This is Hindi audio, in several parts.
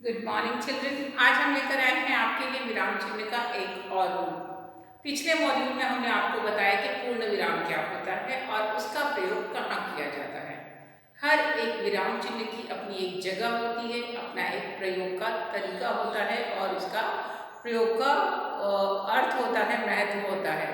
Good morning children. आज हम लेकर आए हैं आपके लिए विराम चिन्ह का एक और रूप। पिछले मॉड्यूल में हमने आपको बताया कि पूर्ण विराम क्या होता है और उसका प्रयोग कहाँ किया जाता है। हर एक विराम चिन्ह की अपनी एक जगह होती है, अपना एक प्रयोग का तरीका होता है और उसका प्रयोग का अर्थ होता है, महत्व होता है।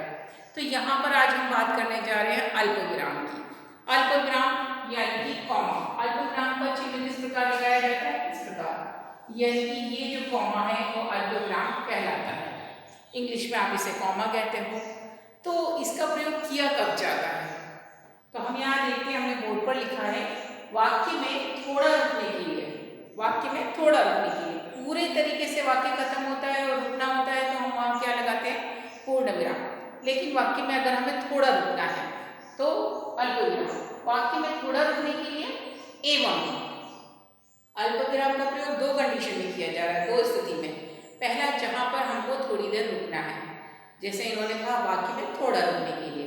तो यहाँ पर आज हम बात करने जा रहे हैं अल्प विराम की। अल्प विराम यानी कि कॉमा। अल्प विराम का चिन्ह किस प्रकार लगाया जाता है? इस प्रकार, यानी कि ये जो कॉमा है वो अल्पविराम कहलाता है। इंग्लिश में आप इसे कॉमा कहते हो। तो इसका प्रयोग किया कब जाता है? तो हम यहाँ देखते हैं, हमने बोर्ड पर लिखा है वाक्य में थोड़ा रुकने के लिए। वाक्य में थोड़ा रुकने के लिए, पूरे तरीके से वाक्य खत्म होता है और रुकना होता है तो हम वहाँ क्या लगाते हैं? पूर्ण विराम। लेकिन वाक्य में अगर हमें थोड़ा रुकना है तो अल्पविराम। वाक्य में थोड़ा रुकने के लिए एवं। अल्पविराम का प्रयोग दो कंडीशन में किया जा रहा है, दो स्थिति में। पहला, जहां पर हमको थोड़ी देर रुकना है, जैसे इन्होंने कहा वाक्य में थोड़ा रुकने के लिए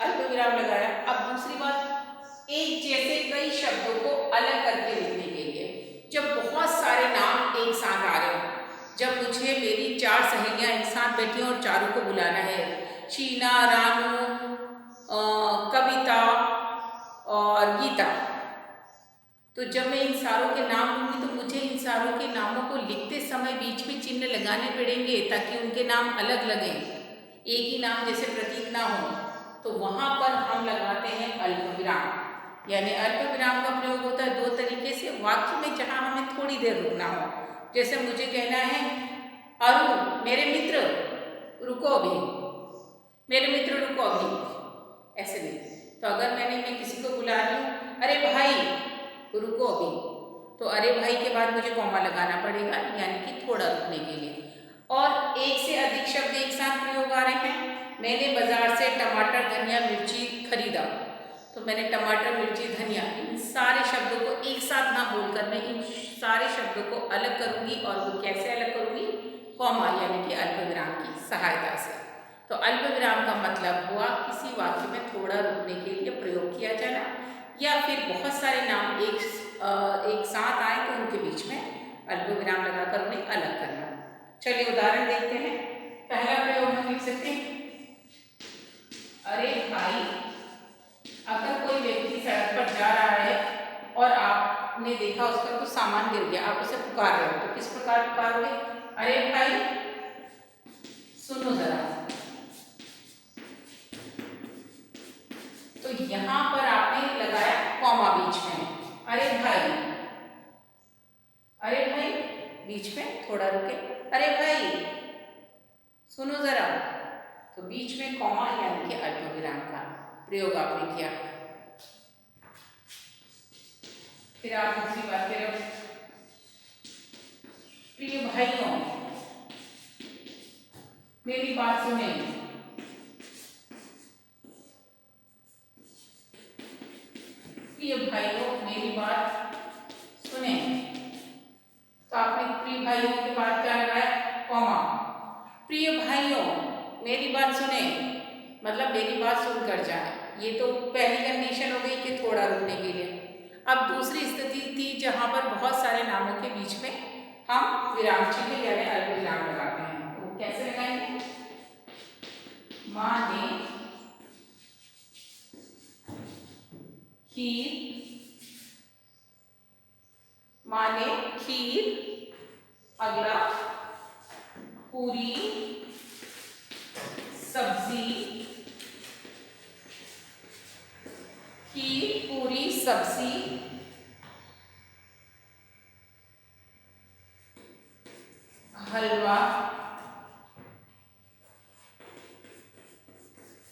अल्पविराम लगाया। अब दूसरी बात, एक जैसे कई शब्दों को अलग करके लिखने के लिए, जब बहुत सारे नाम एक साथ आ रहे हो, जब मुझे मेरी चार सहेलियां एक साथ बैठी और चारों को बुलाना है, शीना, रानू, कविता और गीता, तो जब मैं इन सारों के नाम लूँगी तो मुझे इन सारों के नामों को लिखते समय बीच में चिन्ह लगाने पड़ेंगे ताकि उनके नाम अलग लगें, एक ही नाम जैसे प्रतीत ना हो। तो वहाँ पर हम लगाते हैं अल्पविराम। यानी अल्पविराम का प्रयोग होता है दो तरीके से। वाक्य में जहाँ हमें थोड़ी देर रुकना हो, जैसे मुझे कहना है अरु मेरे मित्र रुको अभी, मेरे मित्र रुको अभी, ऐसे नहीं। तो अगर मैं किसी को बुला रही हूँ, अरे भाई रुको अभी, तो अरे भाई के बाद मुझे कॉमा लगाना पड़ेगा, यानी कि थोड़ा रुकने के लिए। और एक से अधिक शब्द एक साथ प्रयोग आ रहे हैं। मैंने बाजार से टमाटर, धनिया, मिर्ची खरीदा, तो मैंने टमाटर, मिर्ची, धनिया, इन सारे शब्दों को एक साथ ना बोलकर मैं इन सारे शब्दों को अलग करूंगी। और वो कैसे अलग करूंगी? कॉमा यानी कि अल्पविराम की सहायता से। तो अल्पविराम का मतलब हुआ किसी वाक्य में थोड़ा रुकने के लिए प्रयोग किया जाना, या फिर बहुत सारे नाम एक साथ आए तो उनके बीच में अल्पविराम लगाकर उन्हें अलग करना। चलिए उदाहरण देखते हैं। पहला प्रयोग हम लिख सकते हैं, अरे भाई। अगर कोई व्यक्ति सड़क पर जा रहा है और आपने देखा उसका कुछ सामान गिर गया, आप उसे पुकार रहे हो, तो किस प्रकार पुकारोगे? अरे भाई सुनो जरा। तो यहां पर आपने लगाया कॉमा बीच में, अरे भाई। अरे भाई बीच में थोड़ा रुके, अरे भाई सुनो जरा। तो बीच में कॉमा यानी कि अल्पविराम का प्रयोग आपने किया। फिर आप दूसरी बात करें, प्रिय भाइयों मेरी बात सुने। प्रिय भाइयों मेरी बात सुने। तो आपने प्रिय भाइयों के बाद क्या लगाया? कॉमा। प्रिय भाइयों मेरी बात सुने, मतलब मेरी बात सुनकर जाए। ये तो पहली कंडीशन हो गई कि थोड़ा रुकने के लिए। अब दूसरी स्थिति थी जहां पर बहुत सारे नामों के बीच में हम विराम चिन्ह यानी अल्पविराम लगाते हैं। तो कैसे लगाएंगे? माँ ने खीर, माँ ने खीर, अगला पूरी सब्जी, खीर, पूरी सब्जी, हलवा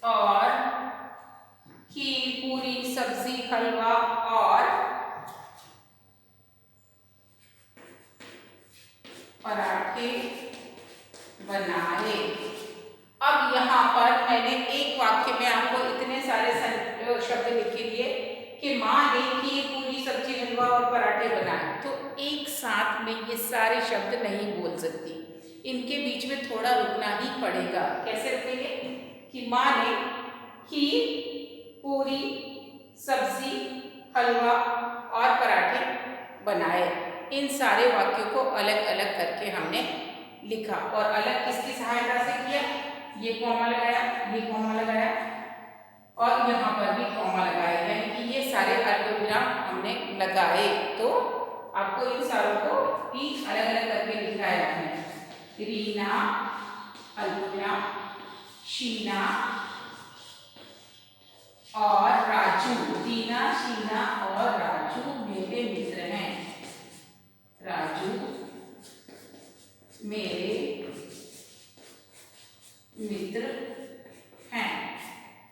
और खीर, पूरी सब्जी, हलवा और पराठे बनाए। अब यहाँ पर मैंने एक वाक्य में आपको इतने सारे शब्द लिख के दिए कि माँ ने खीर, पूरी सब्जी, हलवा और पराठे बनाए। तो एक साथ में ये सारे शब्द नहीं बोल सकती, इनके बीच में थोड़ा रुकना ही पड़ेगा। कैसे रुकेंगे? कि माँ ने खीर, पूरी सब्जी, हलवा और पराठे बनाए। इन सारे वाक्यों को अलग अलग करके हमने लिखा और अलग किसकी सहायता से किया, ये कॉमा लगाया, ये कॉमा लगाया और यहाँ पर भी कॉमा लगाया, यानी कि ये सारे अल्पविराम हमने लगाए। तो आपको इन सारों को भी अलग अलग करके लिखाया है। रीना अल्पविराम, शीना और राजू, रीना, शीना और राजू मेरे मित्र हैं। राजू मेरे मित्र हैं।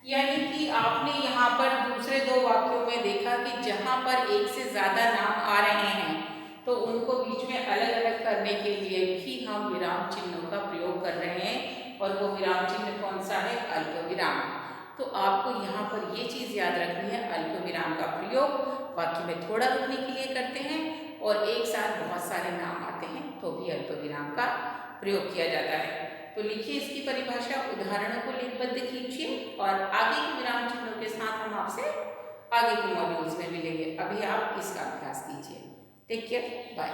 यानी कि आपने यहाँ पर दूसरे दो वाक्यों में देखा कि जहाँ पर एक से ज्यादा नाम आ रहे हैं तो उनको बीच में अलग अलग करने के लिए भी हम विराम चिन्हों का प्रयोग कर रहे हैं और वो विराम चिन्ह कौन सा है, अल्पविराम। तो आपको यहाँ पर ये चीज़ याद रखनी है, अल्पविराम का प्रयोग वाक्य में थोड़ा रुकने के लिए करते हैं और एक साथ बहुत सारे नाम आते हैं तो भी अल्पविराम का प्रयोग किया जाता है। तो लिखिए इसकी परिभाषा, उदाहरणों को लिखबद्ध कीजिए और आगे के विराम चिन्हों के साथ हम आपसे आगे के मॉड्यूल्स में मिलेंगे। अभी आप इसका अभ्यास कीजिए। Take care, bye.